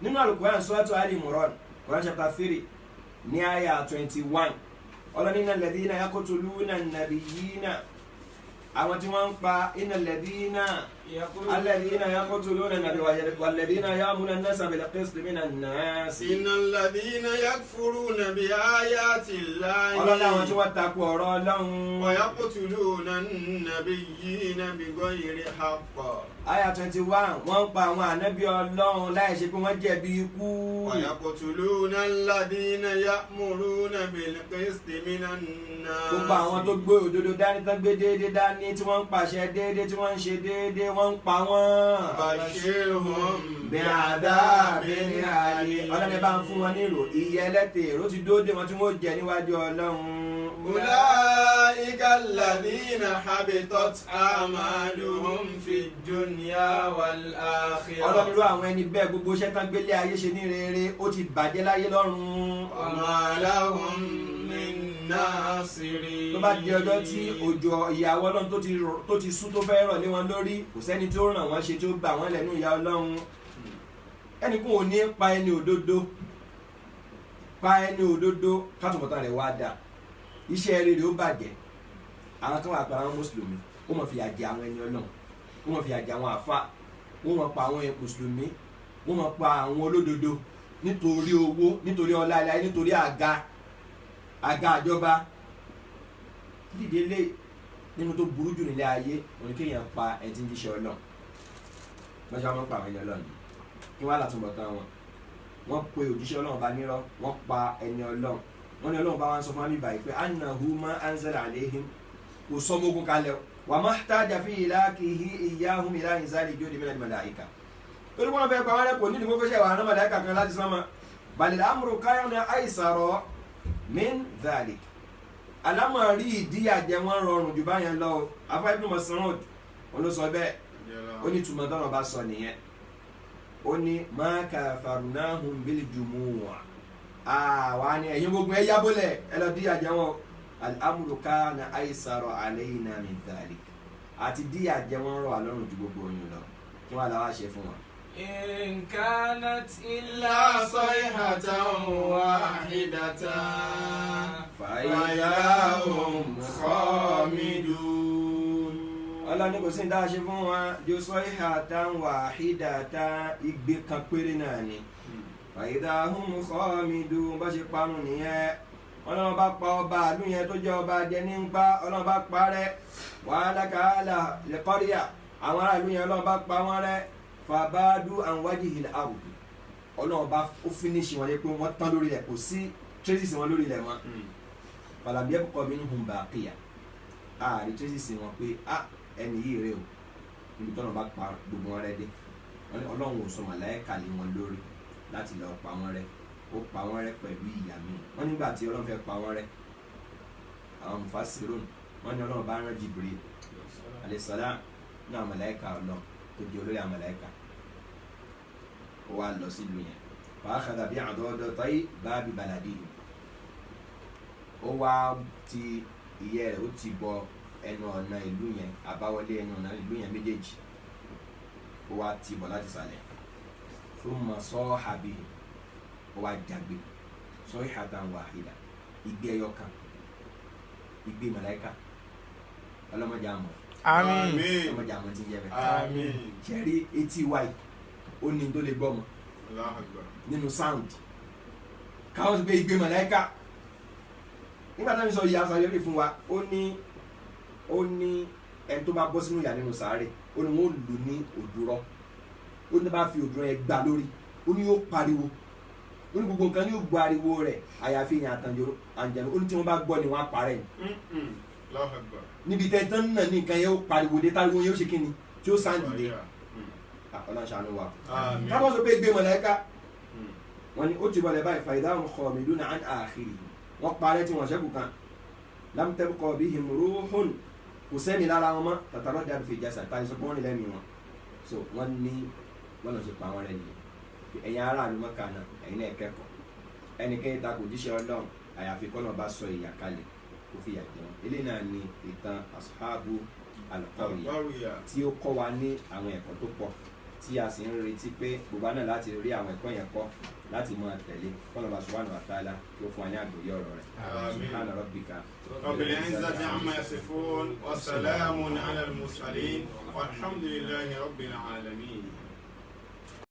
nínú Al-Qur'an suratu Ali Imran Quran chapter 3 ní àyà 21 ọlọ́run innal ladhina yaqtuluna an-nabiyyina àwọn tí wọ́n ń pa innal ladhina alladhina yaqtuluna an-nabiyya walladhina ya'muruna an-nasa bil-qisti minan nas. innal ladhina yakfuruna bi ayati llahi. ọlọ́run àwọn tí wọ́n takò ọ̀rọ̀ ọlọ́run. wa yaqtuluna an-nabiyyina bighayri haqq. àyà 21 wọ́n ń pa àwọn ànábì ọlọ́run láì ṣe pé wọ́n jẹ̀bi ikú. wa yaqtuluna alladhina ya'muruna bil-qisti minan nas. gbogbo àwọn tó gbé òdodo dání tán gbé déédéé dání tí wọ́n ń pàṣẹ déédéé tí wọ́n ń ṣe déédéé wọ́n ń pa wọ́n. bashirhum bi'adhabin alim. ọlọ́run bá ń fún wọn ní ìrò iye ẹlẹ́tẹ̀ èrò ti dóde wọn tí wọ́n jẹ níwájú ọlọ́run. ulaika alladhina habitat a'maluhum fid dunya wal akhirah. ọlọ́run ló àwọn ẹni bẹ́ẹ̀ gbogbo iṣẹ́ tán gbélé ayé ṣe ní rere ó ti bàjẹ́ láyé lọ́run. wa ma lahum min nasirin. tó bá di ọjọ́ tí òjò ìyàwó ọlọ́run tó ti sún tó fẹ́ rọ̀ lé wọn lórí kò sẹ́ni tí ó ràn wọ́n ṣe tí ó gbà wọ́n lẹ́nu ìyà ọlọ́run. ẹnì kún ò ní pa ẹni òdodo kátùmọ̀tán rẹ̀ wá dà iṣẹ́ rere ó bàjẹ́. àwọn kan wà pa àwọn mùsùlùmí ó mọ̀ fìyà jẹ àwọn ẹni ọlọ́run ó mọ̀ fìyà jẹ àwọn àfa ó mọ̀ pa àwọn mùsùlùmí ó mọ̀ pa àwọn olódodo nítorí owó nítorí ọlá ilé ayé nítorí àga àjọba dídé lé nínú tó burú jù nílé ayé òní kéèyàn pa ẹni tí ń jíṣẹ́ ọlọ́run lọ́jọ́ wọn pa àwọn ẹni ọlọ́run kí wọ́n á látúbọ̀tán wọ́n pe òjíṣẹ́ ọlọ́run bá nírọ́ wọ́n pa ẹni ọlọ́run wọ́n ní ọlọ́run bá wọn sọ fún amíbà yìí pé annahu ma anzala alayhim kò sọmọgún kalẹ̀ wa mahtaja fi ilakihi iyyahum ila inzali judi minal malaika torí wọn fẹ́ pa wọn rẹ kò nídìí kókó ṣe wà ní màláíkà kan láti sánmà balil amru kana aysara min dhalik alámọ̀rí ìdíyàjẹ wọn rọrùn jù báyẹn lọ afá Ibn Mas'ud wọn ló sọ bẹ́ẹ̀ ó ní túmọ̀ tọ́nà bá sọ nìyẹn ó ní ma kafarnahum bil jumu'a wà ní ẹ̀yin gbogbo ẹ yábólẹ̀ ẹ lọ díyàjẹ wọn al-amru kana aysara alayna min dhalik àti díyàjẹ wọn rọ àlọ́run ju gbogbo oyún lọ kí wọ́n aláwọ̀ ṣe fún wọn. إن كانت إلا صيحة واحدة فإذا هم خامدون ọlọ́ni kò sí ní dáa ṣe fún wa jọ صيحة واحدة igbe kan péré náà ni فإذا هم خامدون bá ṣe parun nìyẹn ọlọ́run bá pa ọba àlú yẹn tó jẹ́ ọba jẹni ń pa ọlọ́run bá parẹ́ وهلك أهل القرية àwọn aráàlú yẹn ọlọ́run bá pa wọ́n rẹ́ fàbádú àwájì ilẹ̀ àwùjọ ọlọ́run bá ó fínísì wọn yẹ pé wọ́n tán lórí ilẹ̀ kò sí traces wọn lórí ilẹ̀ mọ́ fàlàbí ẹ̀kọ́ mi ń hùn bá kéèyà ààrí traces wọn pé ẹni yìí rè o níbi tọ́nà bá pa gbogbo wọn rẹ́ dé ọlọ́run ò sọ màláíkà lé wọn lórí láti lọ pa wọn rẹ́ ó pa wọn rẹ́ pẹ̀lú ìyà mi wọ́n nígbà tí ọlọ́run fẹ́ pa wọn rẹ́ àwọn mufasirun wọ́n ní ọlọ́run bá rán Jibril alayhi salam náà màláíkà ọlọ́run tó di olórí àwọn màláíkà ó wá lọ sílùú yẹn fàákàdà bí àdọ́dọ́ táyé báàbí balàdí ó wá ti ìyẹ́ rẹ̀ ó ti bọ ẹnu ọ̀nà ìlú yẹn àbáwọlé ẹnu ọ̀nà ìlú yẹn méjèèjì ó wá ti bọ̀ láti sàlẹ̀ fún mọ̀ sọ́ọ̀hàbí ó wá jagbe sọ́ọ̀hàtàn wàhídà igbe ẹyọ kan igbe màláíkà ọlọ́mọdé àmọ́ Àmín. ọmọdé àmọ́ ti ń jẹ́ bẹ́ẹ̀ Àmín. ṣẹ́rí etí wáyé ó ní tó lè gbọ́ mọ́ nínú sound káwọn ti gbé igbe màláíkà nígbà táwọn sọ ìyá sáré fún wa ó ní ẹni tó bá bọ́ sínú ìyá nínú sáré ó ní wọ́n lò ní òdúrọ́ ó ní bá fi òdúrọ́ yẹn gbà lórí ó ní yóò pariwo ó ní gbogbo nǹkan ní yóò gbọ́ ariwo rẹ̀ àyàfi ìyàn àtàǹjẹ̀rù ó ní tí wọ́n bá gbọ́ ni wọ́n á parẹ́ ni níbi tẹ́tán náà ní nǹkan yẹn ó pariwo dé táriwo yẹn ó ṣe kí ni tí ó sáǹdì dé ọlọ́run ṣàánú wa káwọn sọ pé gbé mọ̀lẹ́ká wọn ni ó ti bọ̀lẹ̀ báyìí fàìdáhùn khamiduna an akhiri wọ́n parẹ́ tí wọ́n ṣẹ́kù kan lam tabqa bihim ruhun kò sẹ́ni lára wọn mọ́ tàtàrọ́ dàbí fi jásà tàbí sọ pé wọ́n ní lẹ́mìí wọn so wọ́n ní wọ́n lọ ṣe pa wọn rẹ̀ nìyẹn ẹ̀yin ará àlùmọ́ kan náà ẹ̀yin náà kẹ́kọ̀ọ́ ẹnikẹ́ni ta kò jíṣẹ́ ọlọ́run àyàfi kọ́nà bá sọ ìyà kalẹ̀ kó fi yà jẹun eléyìí náà ni ìtàn ashabu al-qarya tí ó kọ́ wa ní àwọn ẹ̀kọ́ tó pọ̀ tí a sì ń retí pé gbogbo náà láti rí àwọn ẹ̀kọ́ yẹn kọ́ láti máa tẹ̀lé kọ́nà bá subhanahu wa ta'ala tó fún wa ní àgbọ́yé ọ̀rọ̀ rẹ̀ subhana rabbika rabbil izzati amma yasifun wa salamun ala al-mursalin walhamdulillahi rabbil alamin.